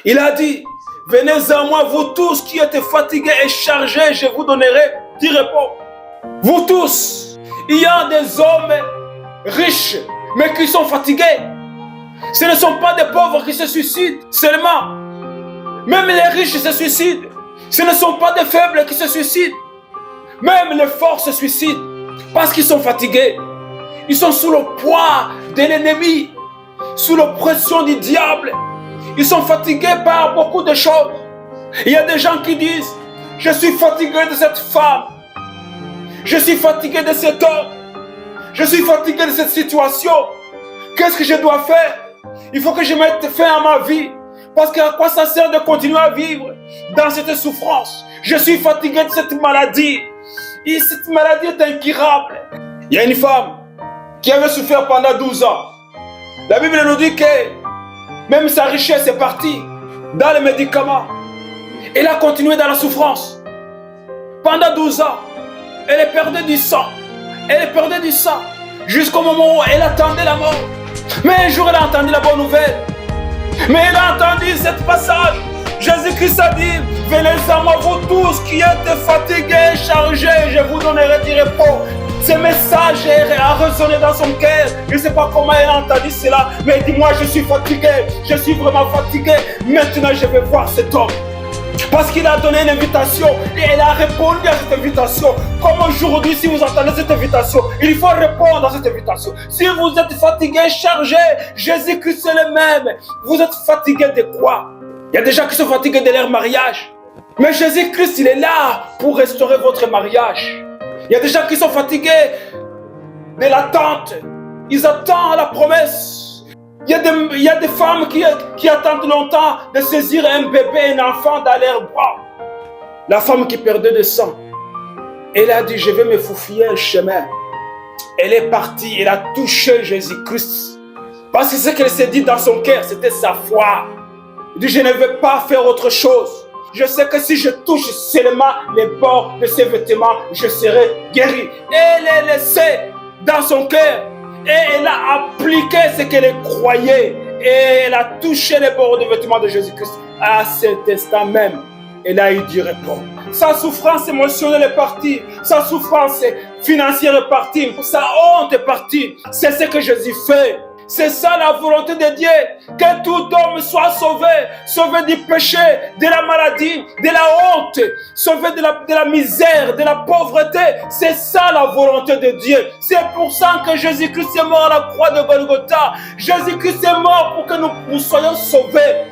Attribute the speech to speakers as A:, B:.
A: Il a dit, venez à moi, vous tous qui êtes fatigués et chargés, je vous donnerai du repos. Vous tous, il y a des hommes riches, mais qui sont fatigués. Ce ne sont pas des pauvres qui se suicident seulement. Même les riches se suicident. Ce ne sont pas des faibles qui se suicident. Même les forts se suicident parce qu'ils sont fatigués. Ils sont sous le poids de l'ennemi, sous l'oppression du diable. Ils sont fatigués par beaucoup de choses. Il y a des gens qui disent, je suis fatigué de cette femme. Je suis fatigué de cet homme. Je suis fatigué de cette situation. Qu'est-ce que je dois faire? Il faut que je mette fin à ma vie. Parce qu'à quoi ça sert de continuer à vivre dans cette souffrance? Je suis fatigué de cette maladie. Et cette maladie est incurable. Il y a une femme qui avait souffert pendant 12 ans. La Bible nous dit que même sa richesse est partie dans les médicaments. Elle a continué dans la souffrance. Pendant 12 ans, elle perdait du sang. Elle perdait du sang. Jusqu'au moment où elle attendait la mort. Mais un jour, elle a entendu la bonne nouvelle. Mais elle a entendu ce passage. Jésus-Christ a dit, venez à moi, vous tous qui êtes fatigués, chargés, je vous donnerai du repos. Ce message a résonné dans son cœur. Je ne sais pas comment elle a entendu cela, mais elle dit, moi je suis fatigué, je suis vraiment fatigué. Maintenant je vais voir cet homme. Parce qu'il a donné une invitation et elle a répondu à cette invitation. Comme aujourd'hui, si vous entendez cette invitation, il faut répondre à cette invitation. Si vous êtes fatigué, chargé, Jésus-Christ est le même. Vous êtes fatigué de quoi? Il y a des gens qui sont fatigués de leur mariage. Mais Jésus-Christ, il est là pour restaurer votre mariage. Il y a des gens qui sont fatigués de l'attente. Ils attendent la promesse. Il y a des femmes qui attendent longtemps de saisir un bébé, un enfant dans leurs bras. La femme qui perdait du sang, elle a dit, je vais me faufiler un chemin. Elle est partie, elle a touché Jésus-Christ. Parce que ce qu'elle s'est dit dans son cœur, c'était sa foi. Elle dit, je ne vais pas faire autre chose. Je sais que si je touche seulement les bords de ses vêtements, je serai guéri. Elle est laissée dans son cœur. Et elle a appliqué ce qu'elle croyait. Et elle a touché les bords des vêtements de Jésus-Christ. À cet instant même, elle a eu du repos. Sa souffrance émotionnelle est partie. Sa souffrance financière est partie. Sa honte est partie. C'est ce que Jésus fait. C'est ça la volonté de Dieu, que tout homme soit sauvé, sauvé du péché, de la maladie, de la honte, sauvé de la misère, de la pauvreté. C'est ça la volonté de Dieu. C'est pour ça que Jésus-Christ est mort à la croix de Golgotha. Jésus-Christ est mort pour que nous soyons sauvés.